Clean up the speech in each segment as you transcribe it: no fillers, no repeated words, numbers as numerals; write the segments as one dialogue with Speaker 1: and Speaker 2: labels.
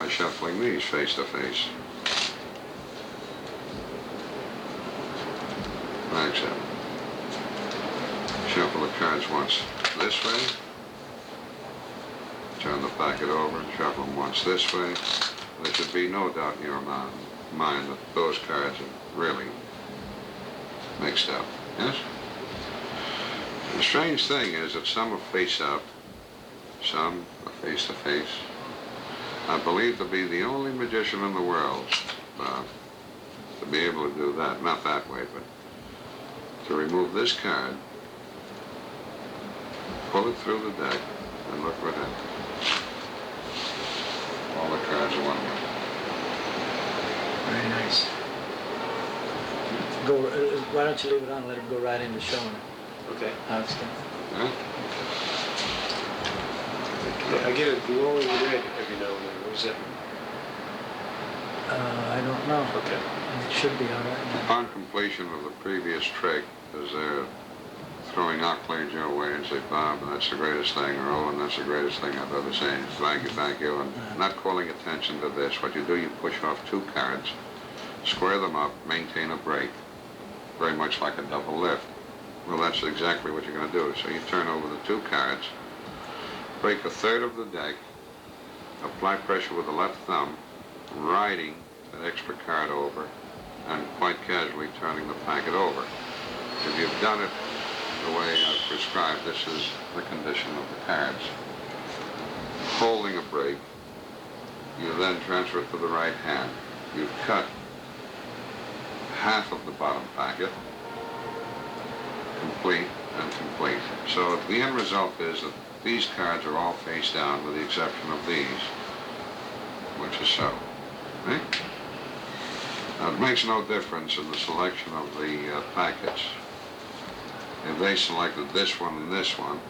Speaker 1: by shuffling these face to face. Like so. Shuffle the cards once this way. Turn the packet over and shuffle them once this way. There should be no doubt in your mind that those cards are really mixed up. Yes? The strange thing is that some are face up, some are face to face. I believe to be the only magician in the world to be able to do that. Not that way, but to remove this card, pull it through the deck, and look what happens. All the cards are one way.
Speaker 2: Very nice. Go. Why don't you leave it on and let him go right into showing it?
Speaker 3: Okay.
Speaker 2: How it's done.
Speaker 1: Huh?
Speaker 3: I get a glowing red every now and then. What is that?
Speaker 2: I don't know.
Speaker 3: Okay.
Speaker 2: It should be all right.
Speaker 1: Upon completion of the previous trick, as they're throwing knocklage your way and say, Bob, that's the greatest thing, or oh, and that's the greatest thing I've ever seen. Thank you, and not calling attention to this. What you do, you push off two cards, square them up, maintain a break, very much like a double lift. Well, that's exactly what you're going to do. So you turn over the two cards, break a third of the deck, apply pressure with the left thumb, riding that extra card over, and quite casually turning the packet over. If you've done it the way I've prescribed, this is the condition of the cards. Holding a break, you then transfer it to the right hand. You cut half of the bottom packet, complete and complete. So the end result is that these cards are all face down with the exception of these, which is so. Okay? Now it makes no difference in the selection of the packets. If they selected this one and this one,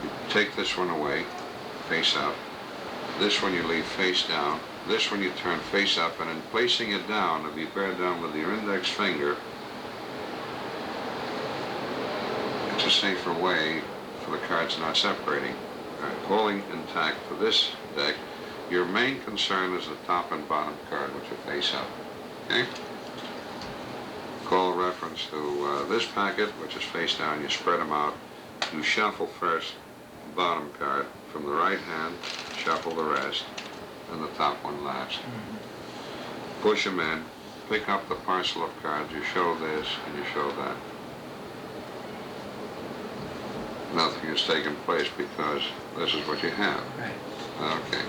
Speaker 1: you take this one away, face up. This one you leave face down. This one you turn face up, and in placing it down, if you bear down with your index finger, it's a safer way for the cards not separating. Right. Holding intact for this deck, your main concern is the top and bottom card, which are face up. Okay? Call reference to this packet, which is face down. You spread them out. You shuffle first the bottom card from the right hand, shuffle the rest, and the top one last. Push them in, pick up the parcel of cards. You show this and you show that. Nothing has taken place because this is what you have.
Speaker 2: Right.
Speaker 1: Okay.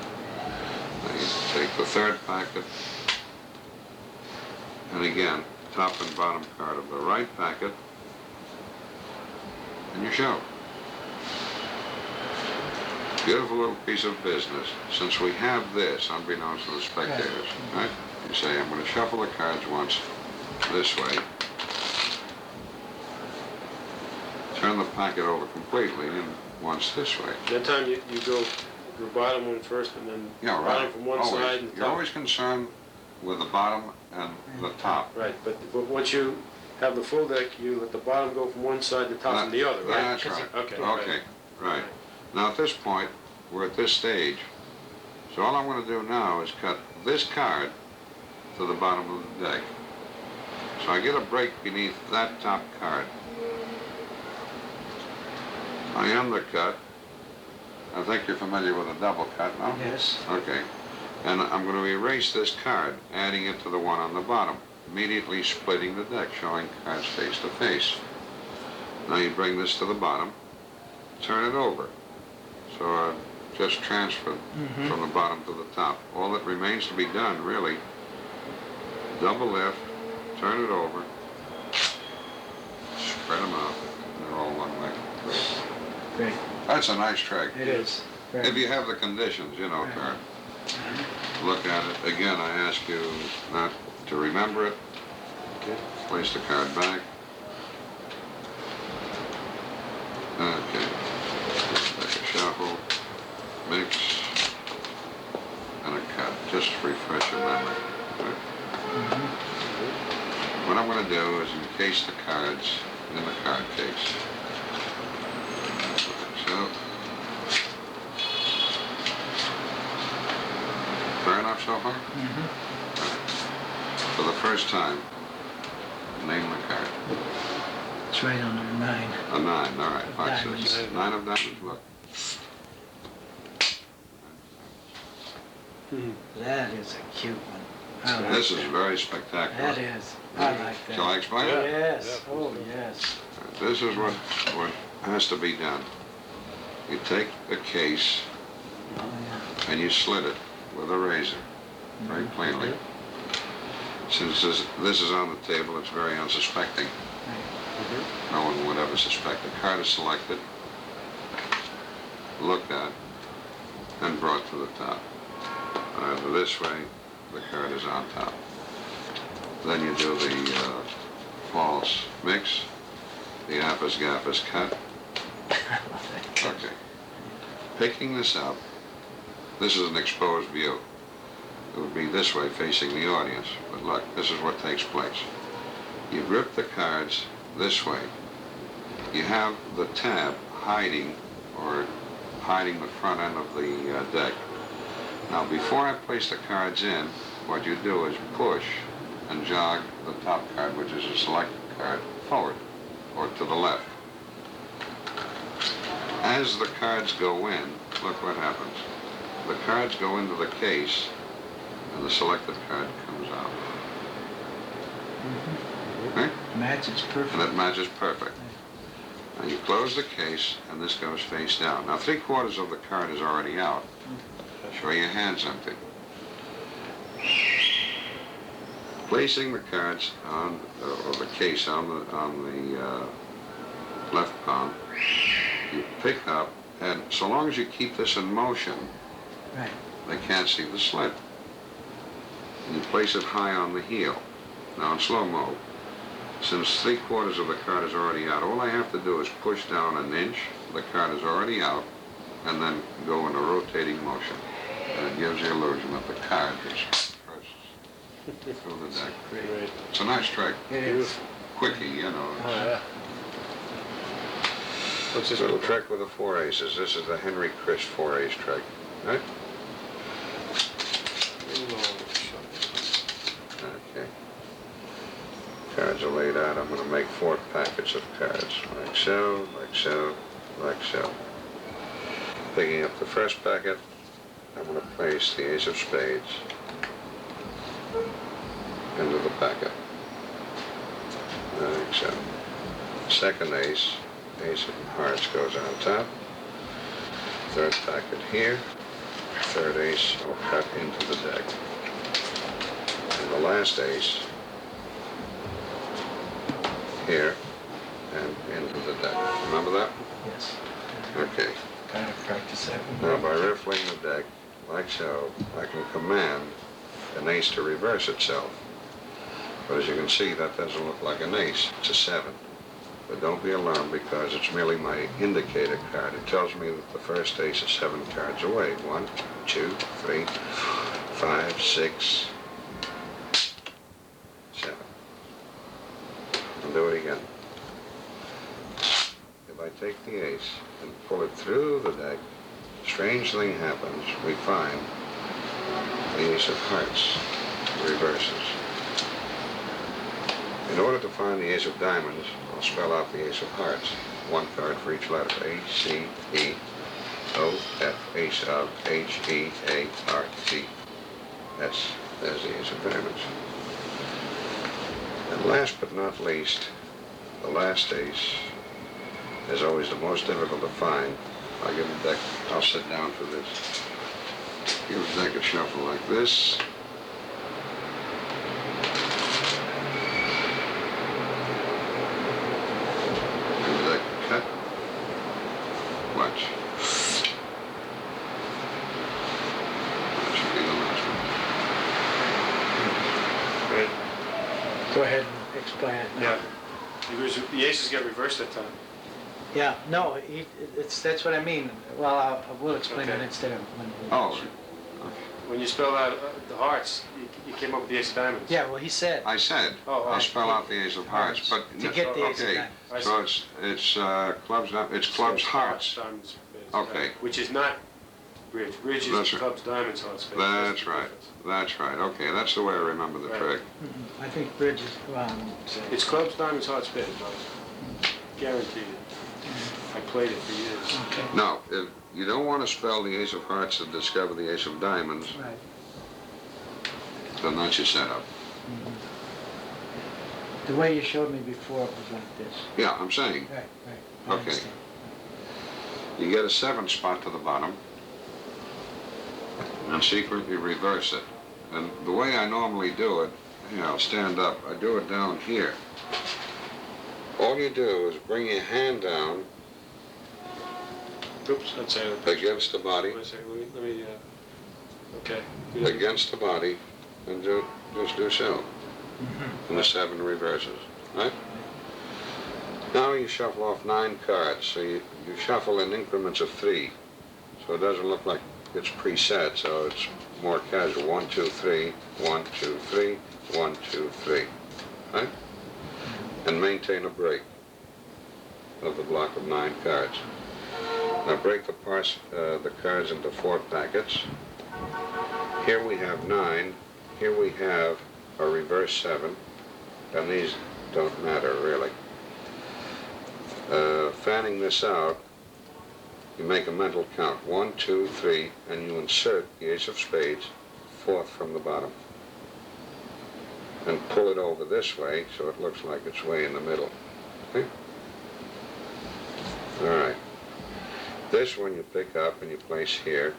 Speaker 1: Now you take the third packet, and again, top and bottom card of the right packet, and you show. Beautiful little piece of business. Since we have this, unbeknownst to the spectators, right? You say, I'm going to shuffle the cards once this way, turn the packet over completely, and once this way.
Speaker 3: That time you go the bottom one first, and then bottom from one side and
Speaker 1: You're
Speaker 3: top.
Speaker 1: always concerned with the bottom and the top.
Speaker 3: Right, but once you have the full deck, you let the bottom go from one side, the top from the other, right?
Speaker 1: That's right.
Speaker 3: Okay.
Speaker 1: Okay, right. Now at this point, we're at this stage. So all I'm going to do now is cut this card to the bottom of the deck. So I get a break beneath that top card. I undercut. I think you're familiar with a double cut, no?
Speaker 2: Yes.
Speaker 1: Okay. And I'm going to erase this card, adding it to the one on the bottom, immediately splitting the deck, showing cards face to face. Now you bring this to the bottom, turn it over. So I just transferred from the bottom to the top. All that remains to be done, really, double lift, turn it over, spread them out, and they're all one way.
Speaker 2: Great.
Speaker 1: That's a nice trick.
Speaker 2: It is. Right.
Speaker 1: If you have the conditions, you know, Kurt. Look at it. Again, I ask you not to remember it.
Speaker 3: Okay.
Speaker 1: Place the card back. Okay. Take a shuffle, mix, and a cut. Just refresh your memory. Right? What I'm going to do is encase the cards in the card case. So, enough so far?
Speaker 2: Mm-hmm.
Speaker 1: For the first time, name the card.
Speaker 2: It's right under 9.
Speaker 1: A 9, all right. Watch
Speaker 2: Diamonds.
Speaker 1: this. 9 of diamonds, look.
Speaker 2: That is a cute one. I like
Speaker 1: This is
Speaker 2: that.
Speaker 1: very spectacular.
Speaker 2: That is. I like that.
Speaker 1: Shall I explain it?
Speaker 2: Yes. Oh, yes.
Speaker 1: This is what has to be done. You take a case
Speaker 2: Oh, yeah.
Speaker 1: and you slit it with a razor, very plainly. Since this is on the table, it's very unsuspecting. No one would ever suspect. The card is selected, looked at, and brought to the top. Either this way, the card is on top. Then you do the false mix. The apples gap is cut. Okay. Picking this up, this is an exposed view. It would be this way facing the audience. But look, this is what takes place. You grip the cards this way. You have the tab hiding the front end of the deck. Now before I place the cards in, what you do is push and jog the top card, which is a selected card, forward or to the left. As the cards go in, look what happens. The cards go into the case and the selected card comes out. Okay?
Speaker 2: Matches perfect.
Speaker 1: And it matches perfect. Now you close the case and this goes face down. Now 3/4 of the card is already out. Show your hands empty. Placing the cards on, or the case on the left palm, you pick up, and so long as you keep this in motion,
Speaker 2: Right.
Speaker 1: they can't see the slit. And you place it high on the heel. Now in slow-mo, since 3/4 of the card is already out, all I have to do is push down an inch, the card is already out, and then go in a rotating motion. And it gives the illusion that the card is pressed through the deck.
Speaker 3: Great.
Speaker 1: It's a nice trick.
Speaker 2: It is.
Speaker 1: Quickie, you know.
Speaker 3: Oh, yeah. What's this
Speaker 1: Little
Speaker 3: one?
Speaker 1: trick with the 4 aces. This is the Henry Chris 4-ace trick. Right? Okay. Cards are laid out. I'm going to make 4 packets of cards. Like so, like so, like so. Picking up the first packet, I'm going to place the ace of spades into the packet. Like so. Second ace, ace of hearts goes on top. Third packet here. Third ace will cut into the deck. And the last ace here and into the deck. Remember that?
Speaker 2: Yes.
Speaker 1: Okay.
Speaker 2: Kind of practice that one.
Speaker 1: Now by riffling the deck, like so, I can command an ace to reverse itself. But as you can see, that doesn't look like an ace. It's a 7. But don't be alarmed because it's merely my indicator card. It tells me that the first ace is 7 cards away. 1, 2, 3, 5, 6, 7. I'll do it again. If I take the ace and pull it through the deck, strange thing happens. We find the ace of hearts reverses. In order to find the ace of diamonds, I'll spell out the ace of hearts. 1 card for each letter. A, C, E, O, F, ace of, H, E, A, R, T, S. There's the ace of diamonds. And last but not least, the last ace is always the most difficult to find. I'll give the deck, I'll sit down for this. Give the deck a shuffle like this. Watch. That should be the last one.
Speaker 3: Right.
Speaker 2: Go ahead and explain it.
Speaker 3: Yeah. The aces get reversed that time.
Speaker 2: Yeah, no, that's what I mean. Well, I will explain it
Speaker 3: Okay.
Speaker 2: instead of when.
Speaker 1: Oh,
Speaker 3: When you spelled out the hearts, you came up with the ace of diamonds.
Speaker 2: Yeah, well, he said.
Speaker 1: I said,
Speaker 3: Oh,
Speaker 1: I'll spell out the ace of hearts, but...
Speaker 2: To get the ace of
Speaker 1: okay,
Speaker 2: diamonds.
Speaker 1: so it's clubs, it's clubs hearts.
Speaker 3: Diamonds,
Speaker 1: Okay.
Speaker 3: which is not bridge. Bridge is
Speaker 1: That's right.
Speaker 3: clubs, diamonds, hearts, spades.
Speaker 1: That's
Speaker 3: the
Speaker 1: right.
Speaker 3: difference.
Speaker 1: That's right. Okay, that's the way I remember the
Speaker 3: Right.
Speaker 1: trick.
Speaker 2: I think bridges,
Speaker 3: It's clubs, diamonds, hearts, spades, guaranteed. I played it for years.
Speaker 2: okay.
Speaker 1: No, if you don't want to spell the ace of hearts to discover the ace of diamonds,
Speaker 2: Right.
Speaker 1: then that's your setup.
Speaker 2: The way you showed me before it was like this.
Speaker 1: Yeah, I'm saying,
Speaker 2: Right, right. I
Speaker 1: Okay.
Speaker 2: understand.
Speaker 1: you get a 7 spot to the bottom, and secretly reverse it. And the way I normally do it, I'll stand up, I do it down here. All you do is bring your hand down
Speaker 3: Oops, that's it.
Speaker 1: against the body,
Speaker 3: Wait a second, let me, okay.
Speaker 1: against the body, and just do so. And the 7 reverses, right? Now you shuffle off 9 cards, so you shuffle in increments of 3, so it doesn't look like it's preset, so it's more casual. 1, 2, 3, 1, 2, 3, 1, 2, 3, right? And maintain a break of the block of 9 cards. Now break the cards into 4 packets. Here we have 9, here we have a reverse 7, and these don't matter really. Fanning this out, you make a mental count, 1, 2, 3, and you insert the ace of spades, 4th from the bottom. And pull it over this way so it looks like it's way in the middle. Okay? All right. This one you pick up and you place here.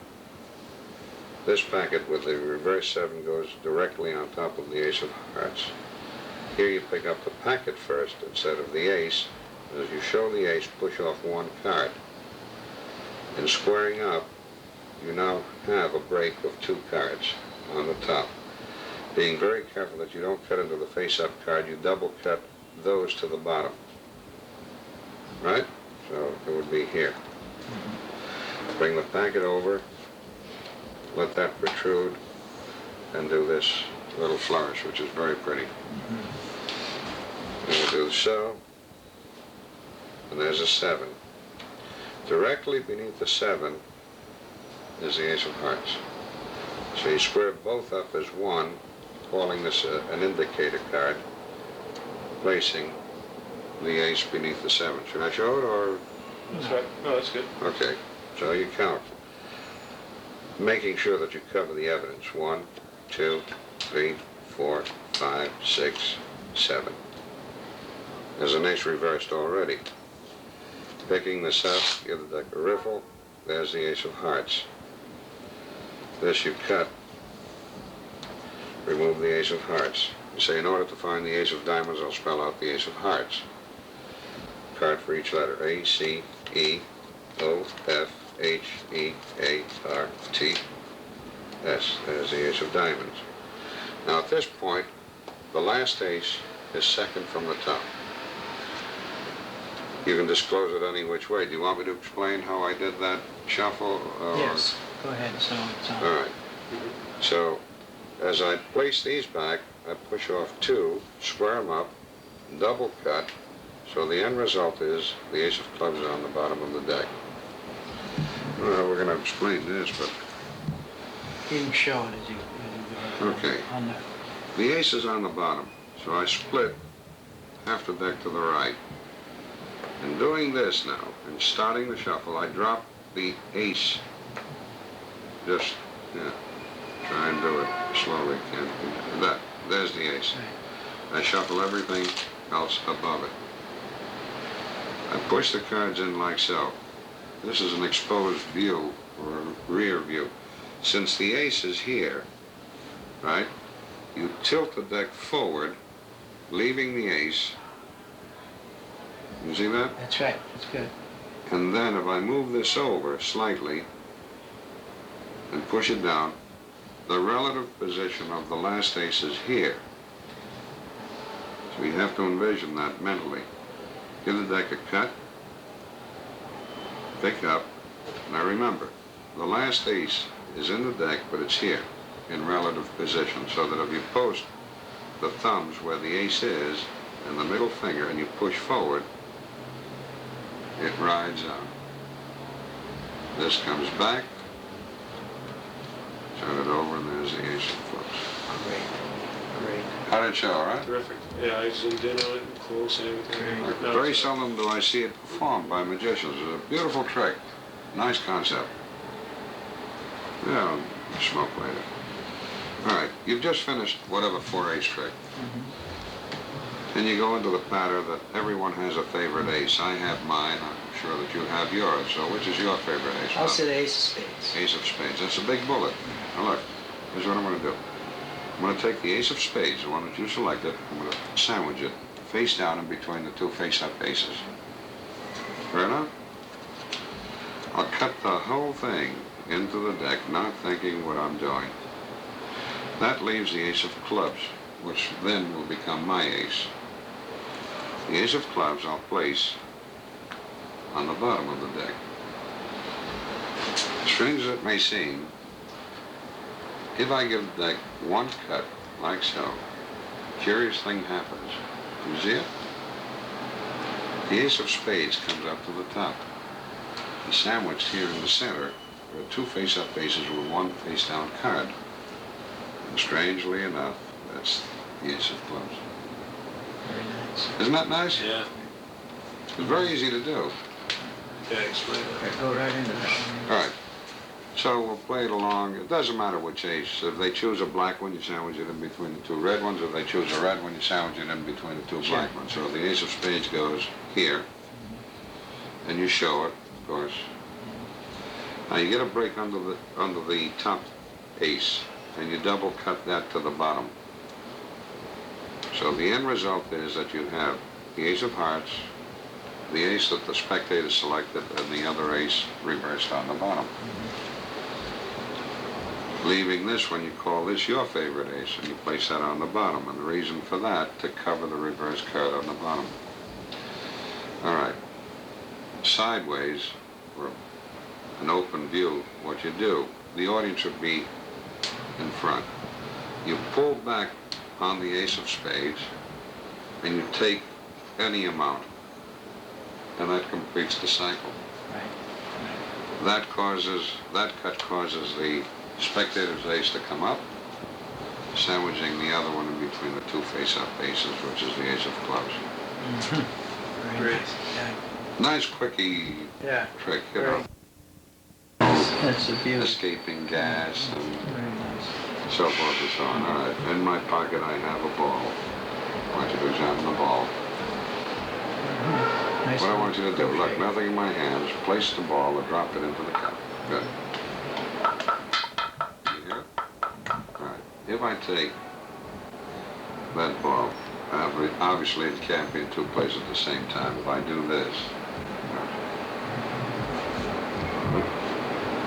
Speaker 1: This packet with the reverse 7 goes directly on top of the ace of hearts. Here you pick up the packet first instead of the ace. As you show the ace, push off 1 card. In squaring up, you now have a break of 2 cards on the top. Being very careful that you don't cut into the face-up card, you double cut those to the bottom. Right? So it would be here. Bring the packet over, let that protrude, and do this little flourish, which is very pretty. And we'll do so, and there's a 7. Directly beneath the 7 is the ace of hearts. So you square both up as 1, calling this an indicator card, placing the ace beneath the 7. Should I show it, or?
Speaker 3: That's right. No, that's good.
Speaker 1: Okay, so you count, making sure that you cover the evidence. 1, 2, 3, 4, 5, 6, 7. There's an ace reversed already. Picking this up, give the deck a riffle. There's the ace of hearts. This you cut. Remove the ace of hearts. You say, in order to find the ace of diamonds, I'll spell out the ace of hearts. Card for each letter. A, C, E, O, F, H, E, A, R, T, S. There's the ace of diamonds. Now at this point, the last ace is second from the top. You can disclose it any which way. Do you want me to explain how I did that shuffle?
Speaker 2: Yes, go ahead, so it's on.
Speaker 1: All right. So, as I place these back, I push off 2, square them up, double cut, so the end result is the ace of clubs is on the bottom of the deck. I don't know how we're going to explain this, but
Speaker 2: You can show it as you go.
Speaker 1: Okay.
Speaker 2: On
Speaker 1: the ace is on the bottom, so I split half the deck to the right. In doing this now, and starting the shuffle, I drop the ace. Just, try and do it slowly. There's the ace. I shuffle everything else above it. I push the cards in like so. This is an exposed view, or a rear view. Since the ace is here, right, you tilt the deck forward, leaving the ace. You see that?
Speaker 2: That's right, that's good.
Speaker 1: And then if I move this over slightly and push it down, the relative position of the last ace is here. So you have to envision that mentally. Give the deck a cut, pick up. Now remember, the last ace is in the deck, but it's here in relative position, so that if you post the thumbs where the ace is and the middle finger and you push forward, it rides out. This comes back, Turn it over, and there's the ace of clubs.
Speaker 2: Great.
Speaker 1: How did it show, all right?
Speaker 3: Terrific. Yeah, I zoomed in on it and close and everything.
Speaker 2: Great.
Speaker 3: No,
Speaker 1: Very
Speaker 3: it's-
Speaker 1: seldom do I see it performed by magicians. It's a beautiful trick. Nice concept. Yeah, I'll smoke later. All right, you've just finished whatever 4-ace trick. And you go into the pattern that everyone has a favorite ace. I have mine. I'm sure that you have yours. So which is your favorite ace?
Speaker 2: I'll
Speaker 1: Bob?
Speaker 2: say the ace of spades.
Speaker 1: Ace of spades. That's a big bullet. Now look, here's what I'm going to do. I'm going to take the ace of spades, the one that you selected. I'm going to sandwich it face down in between the two face-up aces. Fair enough? I'll cut the whole thing into the deck, not thinking what I'm doing. That leaves the ace of clubs, which then will become my ace. The ace of clubs I'll place on the bottom of the deck. Strange as it may seem, if I give the deck one cut, like so, a curious thing happens. You see it? The ace of spades comes up to the top. The sandwiched here in the center are two face-up aces with one face-down card. And strangely enough, that's the ace of clubs.
Speaker 2: Very nice.
Speaker 1: Isn't that nice?
Speaker 3: Yeah.
Speaker 1: It's very easy to do.
Speaker 3: Yeah, explain that.
Speaker 2: Go right into that.
Speaker 1: All right. So we'll play it along. It doesn't matter which ace. If they choose a black one, you sandwich it in between the two red ones. If they choose a red one, you sandwich it in between the two black ones. So the ace of spades goes here. And you show it, of course. Now you get a break under the top ace, and you double cut that to the bottom. So the end result is that you have the ace of hearts, the ace that the spectator selected, and the other ace reversed on the bottom. Leaving this one, you call this your favorite ace, and you place that on the bottom. And the reason for that, to cover the reverse card on the bottom. All right. Sideways, or an open view, what you do, the audience would be in front. You pull back on the ace of spades, and you take any amount, and that completes the cycle.
Speaker 2: Right.
Speaker 1: That cut causes the spectator's ace to come up, sandwiching the other one in between the two face-up aces, which is the ace of clubs.
Speaker 2: Very
Speaker 3: Great.
Speaker 2: nice. Yeah.
Speaker 1: Nice, quickie
Speaker 2: Yeah.
Speaker 1: trick, you know.
Speaker 2: That's a beauty.
Speaker 1: Escaping gas and
Speaker 2: Very nice.
Speaker 1: so forth and so on. All right, in my pocket I have a ball. I want you to examine the ball.
Speaker 2: Nice.
Speaker 1: What I want you to do, look,
Speaker 2: Okay.
Speaker 1: nothing in my hands, place the ball and drop it into the cup. Good. You hear it? All right, if I take that ball, obviously it can't be in two places at the same time. If I do this,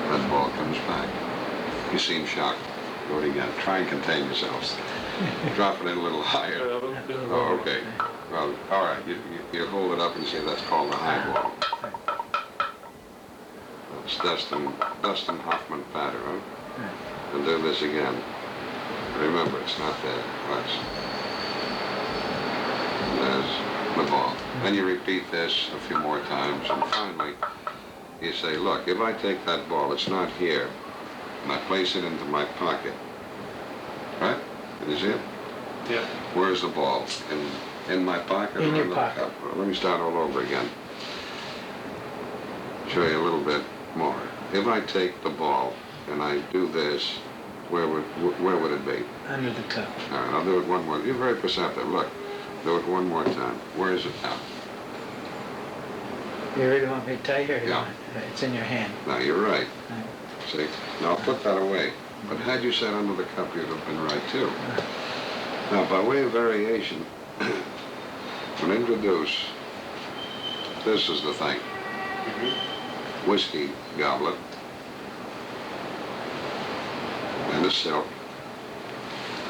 Speaker 1: that ball comes back. You seem shocked. Do it again. Try and contain yourselves. Drop it in a little higher. Oh, okay. Well, all right. You hold it up and say that's called a high ball. That's Dustin Hoffman pattern, huh? And do this again. Remember, it's not there. Watch. And there's the ball. Then you repeat this a few more times, and finally, you say, look, if I take that ball, it's not here, and I place it into my pocket, right? Can you see it?
Speaker 3: Yeah.
Speaker 1: Where's the ball? In my pocket?
Speaker 2: In
Speaker 1: or
Speaker 2: your
Speaker 1: under the
Speaker 2: pocket.
Speaker 1: cup? Well, let me start all over again. Show you a little bit more. If I take the ball and I do this, where would it be?
Speaker 2: Under the cup.
Speaker 1: All right, I'll do it one more. You're very perceptive. Look, do it one more time. Where is it now?
Speaker 2: You really want me to tell you? Or you
Speaker 1: Yeah.
Speaker 2: want- It's in your hand.
Speaker 1: Now, you're right.
Speaker 2: Right.
Speaker 1: See? Now, I'll put that away. But had you said under the cup, you'd have been right, too. Now, by way of variation, when introduce, this is the thing. Whiskey goblet and a silk,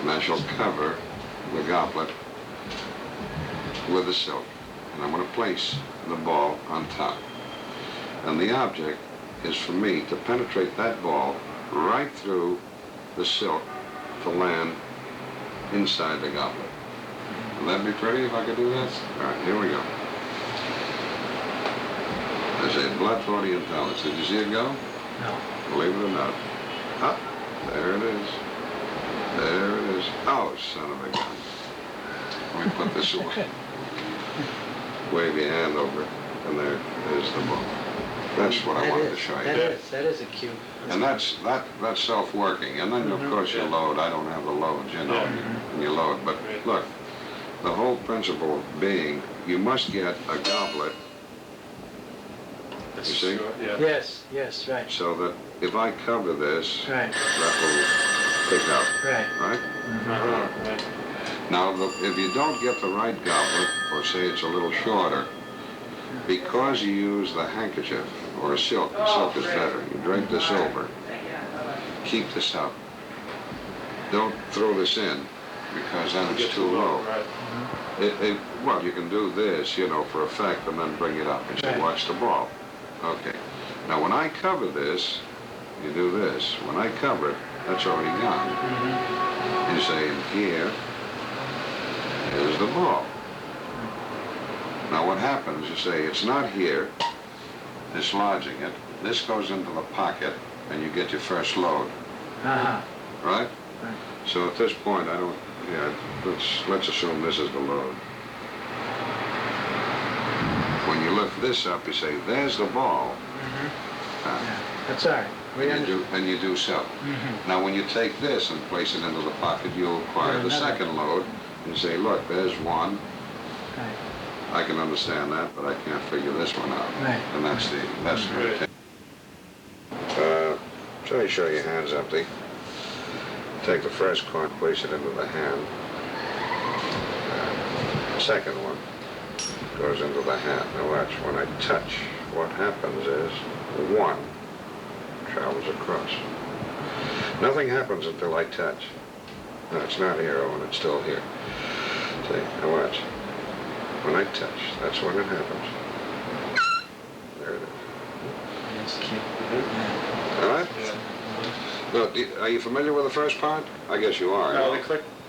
Speaker 1: and I shall cover the goblet with the silk, and I'm going to place the ball on top. And the object is for me to penetrate that ball right through the silk to land inside the goblet. Would that be pretty if I could do that? All right, here we go. There's a blood for the intelligence. Did you see it go?
Speaker 2: No.
Speaker 1: Believe it or not. Up, There it is. There it is. Oh, son of a gun. Let me put this away. Wave your hand over it, and there's the ball. That's what I wanted to show you.
Speaker 2: That is a cube.
Speaker 1: And that's self-working. And then, of course, you load. I don't have the loads, you know, and you load. But look, the whole principle being, you must get a goblet, you see?
Speaker 2: Yes, right.
Speaker 1: So that if I cover this,
Speaker 2: Right.
Speaker 1: that will pick up,
Speaker 2: Right.
Speaker 1: right? Now, if you don't get the right goblet, or say it's a little shorter, because you use the handkerchief or a silk is better. You drape this over. Keep this up. Don't throw this in, because then it's too low. Well, you can do this, you know, for effect, and then bring it up and say, watch the ball. Okay. Now, when I cover this, you do this. When I cover it, that's already gone. You say, here is the ball. Now, what happens, you say, it's not here, dislodging it. This goes into the pocket, and you get your first load. Right? So at this point, I don't, let's assume this is the load. When you lift this up, you say, there's the ball.
Speaker 2: That's all right.
Speaker 1: And you do so. Now, when you take this and place it into the pocket, you'll acquire the second load, and you say, look, there's one. I can understand that, but I can't figure this one out. And that's the routine. So you show your hands empty. Take the first coin, place it into the hand. The second one goes into the hand. Now watch, when I touch, what happens is one travels across. Nothing happens until I touch. No, it's not here, Owen, it's still here. See, now watch. When I touch, that's when it happens. There it is.
Speaker 2: That's cute.
Speaker 1: All right? Now, are you familiar with the first part? I guess you are.
Speaker 3: No,
Speaker 1: no?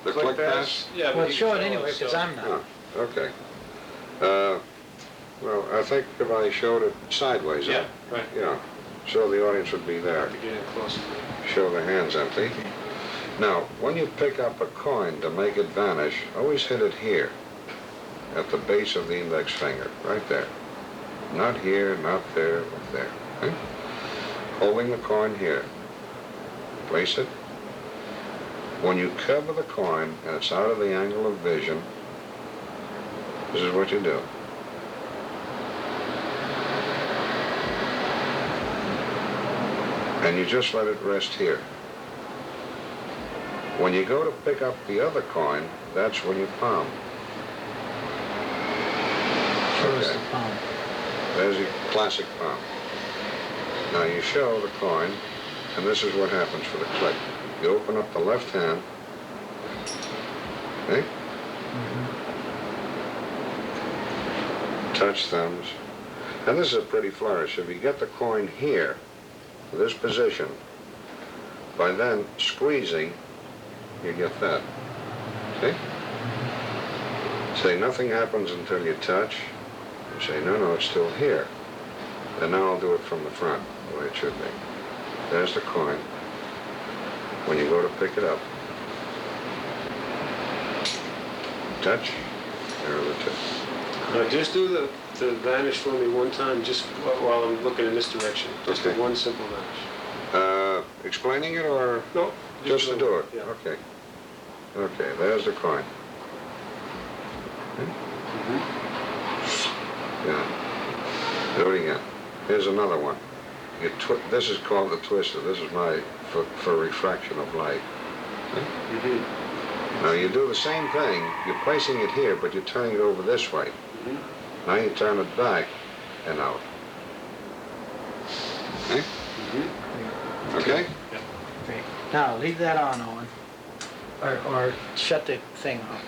Speaker 3: the click pass? Yeah,
Speaker 2: Well, show it anyway, because I'm not.
Speaker 1: Oh, okay. Well, I think if I showed it sideways,
Speaker 3: Yeah, right.
Speaker 1: Yeah, so the audience would be there.
Speaker 3: To get in closer.
Speaker 1: Show the hands empty. Now, when you pick up a coin to make it vanish, always hit it here, at the base of the index finger, right there. Not here, not there, but there. Okay? Holding the coin here. Place it. When you cover the coin and it's out of the angle of vision, this is what you do. And you just let it rest here. When you go to pick up the other coin, that's when you palm.
Speaker 2: Show us the palm.
Speaker 1: There's your classic palm. Now you show the coin, and this is what happens for the click. You open up the left hand, okay? Touch thumbs. And this is a pretty flourish. If you get the coin here, this position, by then squeezing, you get that. See? Say nothing happens until you touch. You say, no, it's still here. And now I'll do it from the front, the way it should be. There's the coin. When you go to pick it up, touch, there are the two.
Speaker 3: Now just do the vanish for me one time, just while I'm looking in this direction. Just
Speaker 1: Okay.
Speaker 3: one simple vanish.
Speaker 1: Explaining it or
Speaker 3: No,
Speaker 1: just to do it?
Speaker 3: Yeah.
Speaker 1: Okay. Okay, there's the coin. Yeah. Do it again. Here's another one. This is called the twister. This is for refraction of light. Now you do the same thing. You're placing it here, but you're turning it over this way. Now you turn it back and out. Okay? Okay?
Speaker 2: Great. Now, leave that on, Owen. Or shut the thing off.